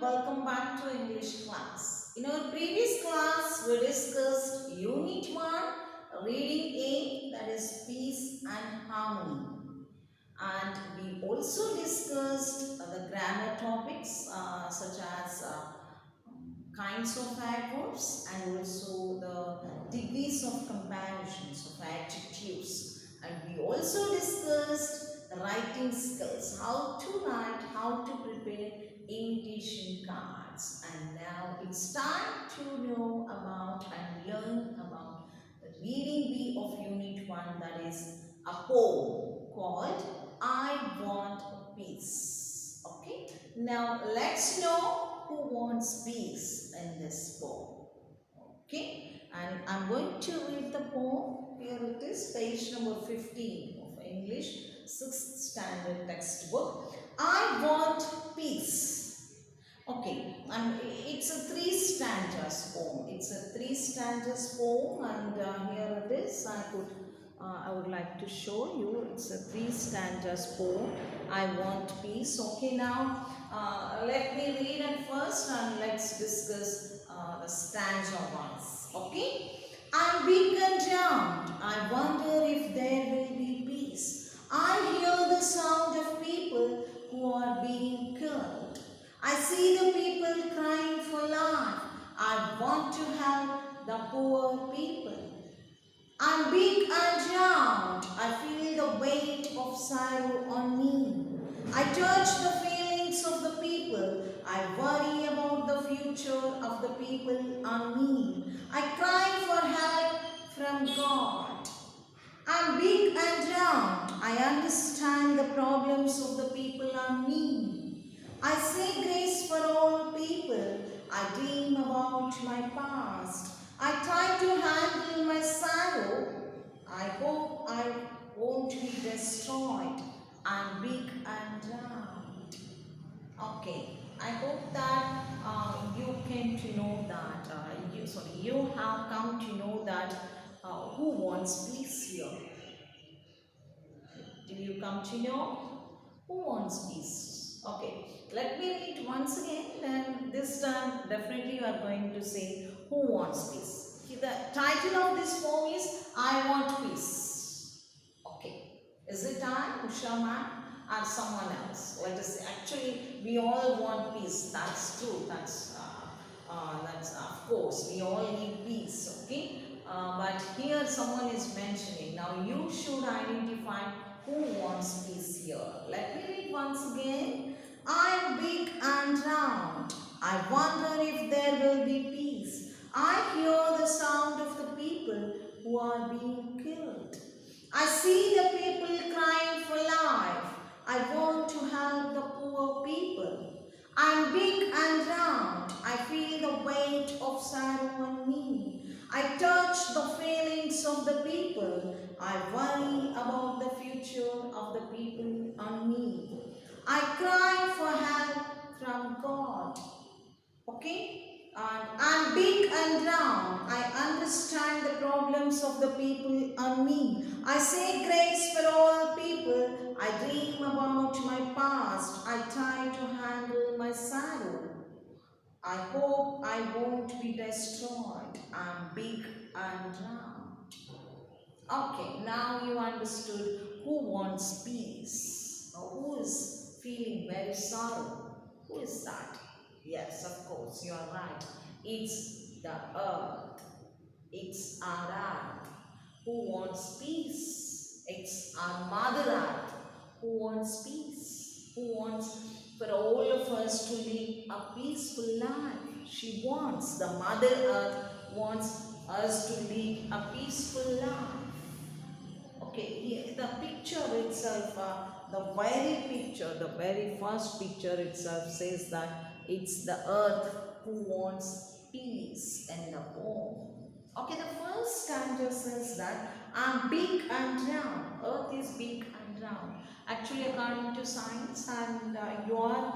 welcome back to English class. In our previous class, we discussed Unit 1, Reading A, that is Peace and Harmony. And we also discussed the grammar topics such as kinds of adverbs and also the degrees of comparisons of adjectives. And we also discussed the writing skills, how to write, how to prepare invitation cards. And now it's time to know about and learn about the reading B of Unit 1, that is a poem called I Want Peace. Okay, now let's know who wants peace in this poem. Okay, and I'm going to read the poem. Here it is, page number 15 of English 6th standard textbook. I want peace. Okay, and it's a 3 stanzas poem. It's a 3 stanzas poem, and here it is. I would like to show you. It's a 3 stanzas poem. I want peace. Okay, now let me read it first, and let's discuss the stanza once. Okay, I'm big and round. I wonder if there will be peace. I hear the sound of people who are being killed. I see the people crying for life. I want to help the poor people. I'm big and round. I feel the weight of sorrow on me. I touch the feelings of the people. I worry about the future of the people on me. I cry for help from God. I'm big and round. I understand the problems of the people on me. I say grace for all people. I dream about my past. I try to handle my sorrow. I hope I won't be destroyed. I'm big and round. Okay, I hope that you came to know that, you have come to know that who wants peace here. Do you come to know who wants peace? Okay, let me read once again, then this time definitely you are going to say who wants peace. The title of this poem is I Want Peace. Okay, is it I, Usha ma'am, or someone else? Let us say, actually we all want peace, that's true, that's of course we all need peace, okay? But here someone is mentioning, now you should identify who wants peace here. Let me read once again. I'm big and round. I wonder if there will be peace. I hear the sound of the people who are being killed. I see the people crying for life. I want to help the poor people. I'm big and round. I feel the weight of sorrow on me. I touch the feelings of the people. I worry about the future of the people on me. I cry for help from God. Okay? And I'm big and round. I understand the problems of the people on me. I say grace for all people. I dream about my past. I try to handle my sorrow. I hope I won't be destroyed. I'm big and round. Okay, now you understood who wants peace. Now, who is feeling very sorrow? Who is that? Yes, of course, you are right. It's the earth. It's our earth. Who wants peace? It's our mother earth. Who wants peace? Who wants for all of us to live a peaceful life? She wants, the mother earth wants us to live a peaceful life. Okay, here, the picture itself, the very first picture itself says that it's the earth who wants peace in the poem. Okay, the first stanza says that I'm big and round. Earth is big and round. Actually, according to science and your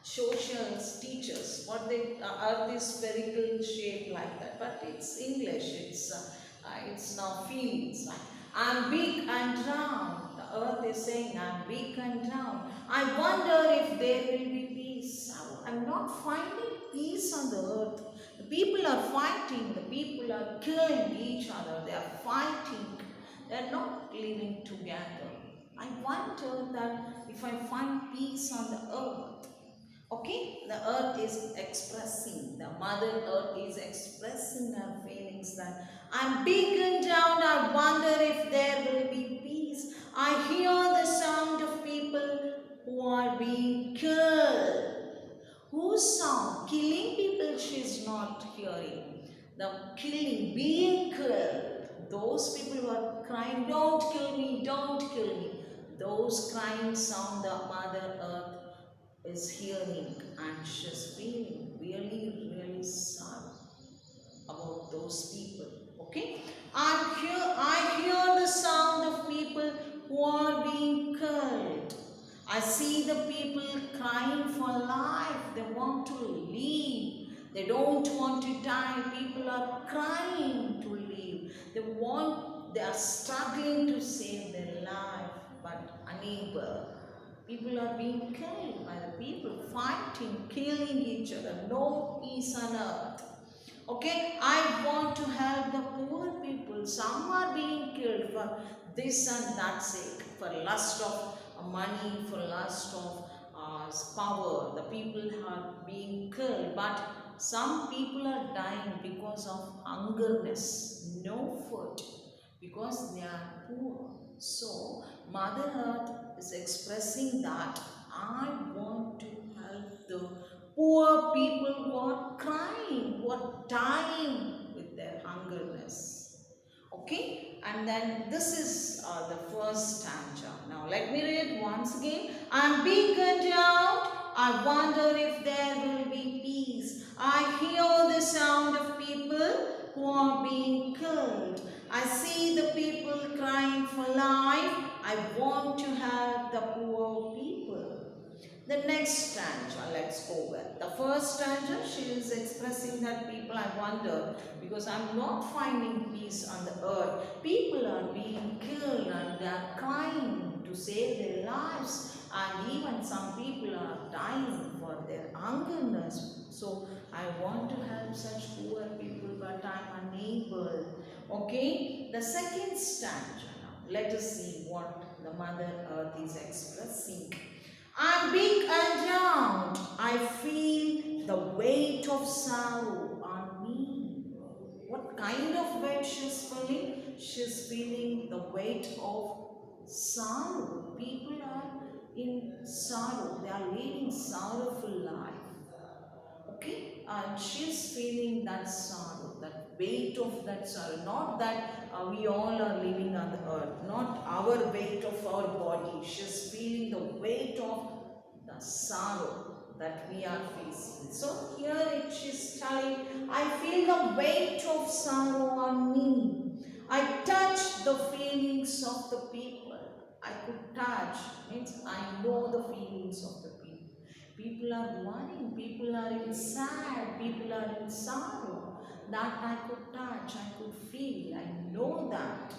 social teachers, what they earth is spherical shape like that, but it's English. It's now feelings. I'm big and round. The earth is saying I'm big and round. I wonder if there will be peace. peace. I'm not finding peace on the earth. The people are fighting, the people are killing each other, they are fighting, they are not living together. I wonder that if I find peace on the earth. Okay, the earth is expressing, the mother earth is expressing her feelings that I'm big and down, I wonder if there will be peace. I hear the sound of people who are being killed. Whose sound? Killing people she's not hearing. The killing, being killed. Those people who are crying, don't kill me, don't kill me. Those crying sound the mother earth is hearing and she's feeling really, really sad about those people. Okay? I hear the sound of people who are being killed. I see the people crying for life. They want to leave. They don't want to die. People are crying to leave. They are struggling to save their life but unable. People are being killed by the people, fighting, killing each other. No peace on earth. Okay, I want to help the poor people. Some are being killed for this and that sake, for lust of money, for lust of power. The people are being killed, but some people are dying because of hungerness, no food, because they are poor. So, Mother Earth is expressing that I want to help the poor people who are crying, who are dying with their hungerness. Okay, and then this is the first stanza. Now let me read once again. I'm big and out, I wonder if there will be peace. I hear the sound of people who are being killed. I see the people crying for life. I want to help the poor people. The next stanza, let's go with. The first stanza, she is expressing that people, I wonder, because I'm not finding peace on the earth. People are being killed and they are crying to save their lives. And even some people are dying for their hungerness. So I want to help such poor people, but I'm unable. Okay, the second stanza now. Let us see what the Mother Earth is expressing. I'm big and round. I feel the weight of sorrow on me. What kind of weight she's feeling? She's feeling the weight of sorrow. People are in sorrow. They are leading sorrowful life. Okay, and she's feeling that sorrow, that weight of that sorrow. Not that we all are living on the earth, not our weight of our body. She's feeling the weight of the sorrow that we are facing. So here she's telling, I feel the weight of sorrow on me. I touch the feelings of the people. I could touch, means I know the feelings of the people. People are worrying, people are in sad, people are in sorrow. That I could touch, I could feel, I know that.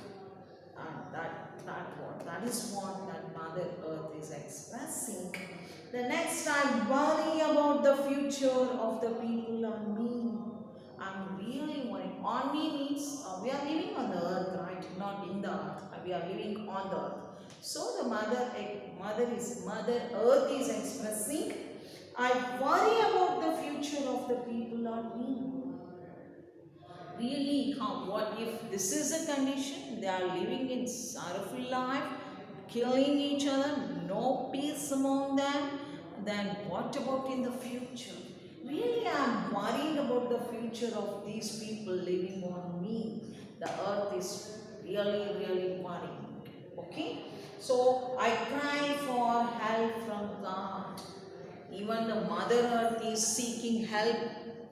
That is what that Mother Earth is expressing. The next, I worry about the future of the people on me. I'm really worrying. On me means we are living on the earth, right? Not in the earth. We are living on the earth. So the Mother Earth is expressing, I worry about the future of the people on me. Really, what if this is a condition? They are living in sorrowful life, killing each other, no peace among them. Then what about in the future? Really, I am worried about the future of these people living on me. The earth is really, really worrying. Okay? So I cry for help from God. Even the Mother Earth is seeking help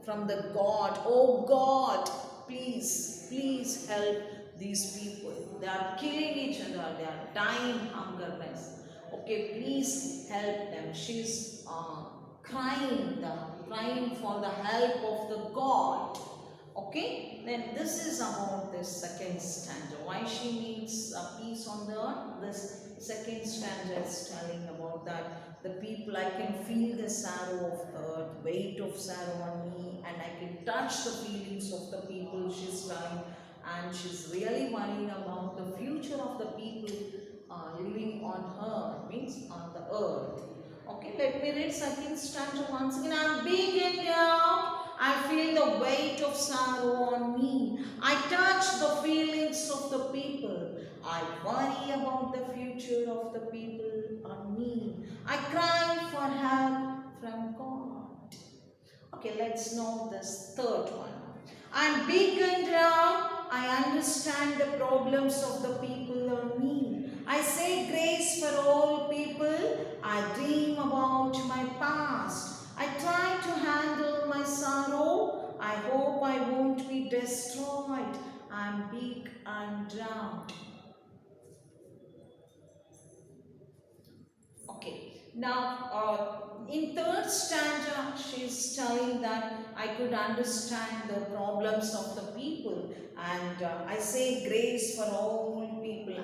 from the God. Oh God, please, please help these people. They are killing each other. They are dying hungerness. Okay, please help them. She's crying for the help of the God. Okay, then this is about this second stanza. Why she needs a peace on the earth? This second stanza is telling about that the people, I can feel the sorrow of the earth, weight of sorrow on me, and I can touch the feelings of the people, she's telling, and she's really worrying about the future of the people living on her, means on the earth. Okay, let me read second stanza once again. I'm big and loud. I feel the weight of sorrow on me. I touch the feelings of the people. I worry about the future of the people on me. I cry for help from God. Okay, let's know this third one. I'm big and round. I understand the problems of the people on me. I say grace for all people. I dream about my past. I try to handle my sorrow. I hope I won't be destroyed. I'm big and round. Okay, now in third stanza, she's telling that I could understand the problems of the people, and I say grace for all people.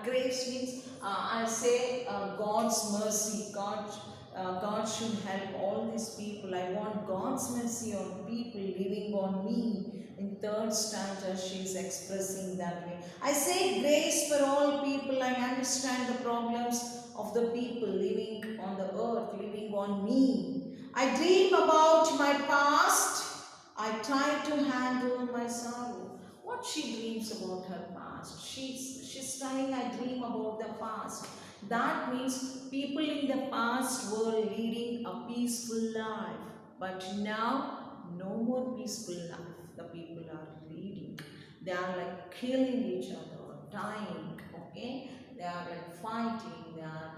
Grace means I say God's mercy. God should help all these people. I want God's mercy on people living on me. In third stanza, she is expressing that way. I say grace for all people. I understand the problems of the people living on the earth, living on me. I dream about my past. I try to handle my sorrow. What she dreams about her past? She's telling I dream about the past. That means people in the past were leading a peaceful life. But now, no more peaceful life the people are leading. They are like killing each other, dying, okay? They are like fighting, they are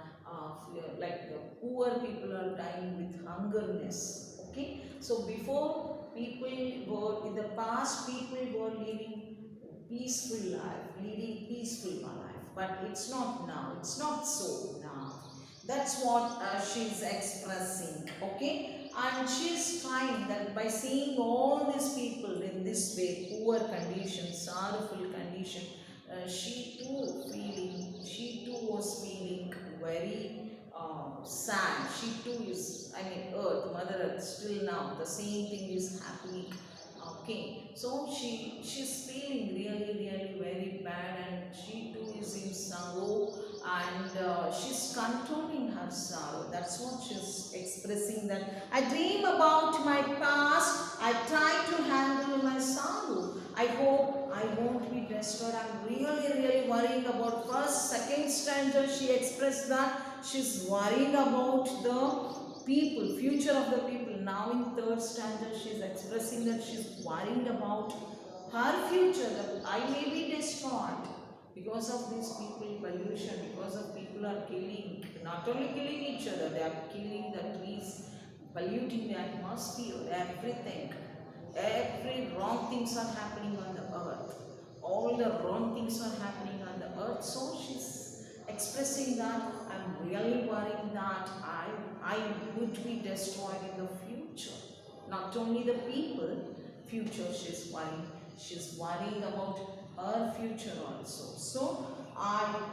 like the poor people are dying with hungerness, okay? So before people were, in the past people were living peaceful life, leading peaceful life, but it's not now, it's not so now. That's what she's expressing, okay? And she's trying that by seeing all these people in this way, poor condition, sorrowful condition, she too was feeling very sad. She too is, I mean, Earth, Mother Earth, still now the same thing is happening. Okay, so she's feeling really very bad, and she too is in sorrow, and she's controlling her sorrow. That's what she's expressing, that I dream about my past. I try to handle my sorrow. I hope I won't be destroyed. I'm really worrying about first, second stanza. She expressed that she's worrying about the people, future of the people. Now in third stanza, she's expressing that she's worrying about her future, that I may be destroyed because of these people pollution, because of people are killing, not only killing each other, they are killing the trees, polluting the atmosphere, everything. Every wrong things are happening on the earth. All the wrong things are happening on the earth. So she's expressing that I'm really worrying that I would be destroyed in the future. Not only the people, future she's worrying. She's worrying about her future also. So I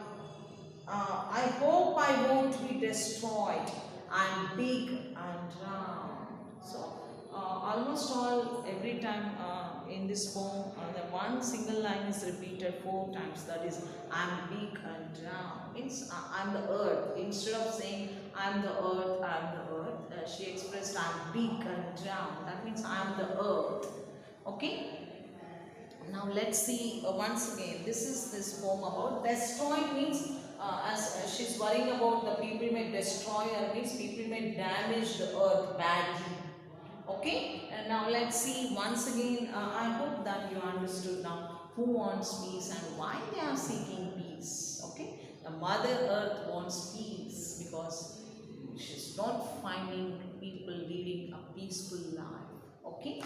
hope I won't be destroyed. I'm big and round. So almost all every time in this poem, the one single line is repeated 4 times. That is, I'm big and round. Means I'm the earth. Instead of saying I'm the earth, she expressed I'm big and round. That means I'm the earth. Okay. Now let's see once again. This is this poem about destroyed means as she's worrying about the people may destroy her, means people may damage the earth badly. Okay, and now let's see once again. I hope that you understood now who wants peace and why they are seeking peace. Okay, the Mother Earth wants peace because she's not finding people leading a peaceful life. Okay,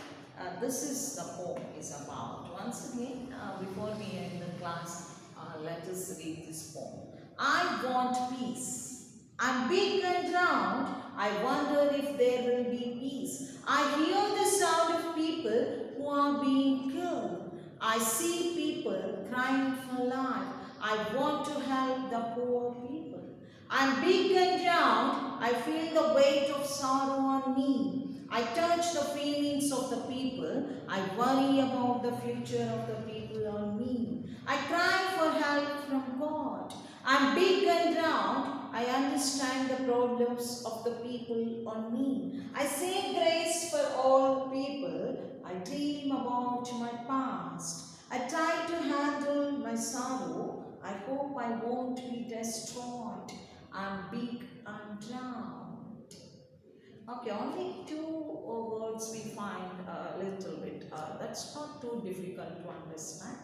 this is the poem is about. Once again, before we end the class, let us read this poem. I want peace. I'm big and round. I wonder if there will be peace. I hear the sound of people who who are being killed. I see people crying for life. I want to help the poor people. I'm beaten down. I feel the weight of sorrow on me. I touch the feelings of the people. I worry about the future of the people on me. I cry for help from God. I'm beaten down. I understand the problems of the people on me. I say grace for all people. I dream about my past. I try to handle my sorrow. I hope I won't be destroyed. I'm big and drowned. Okay, only two words we find a little bit. That's not too difficult to understand.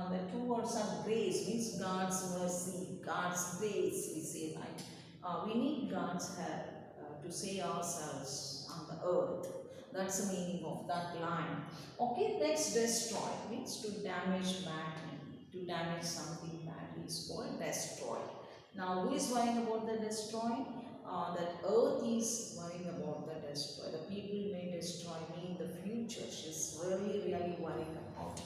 The two words are grace, means God's mercy, God's grace, we say, right? We need God's help to save ourselves on the earth. That's the meaning of that line. Okay, let's destroy, means to damage badly. To damage something badly is called destroy. Now, who is worrying about the destroy? That earth is worrying about the destroy. The people may destroy me in the future. She's really worrying about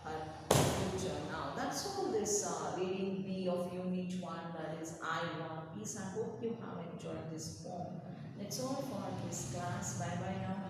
her future. Now, that's all this reading B of Unit 1, that is I Want Peace. I hope you have enjoyed this poem. That's all for this class. Bye bye now.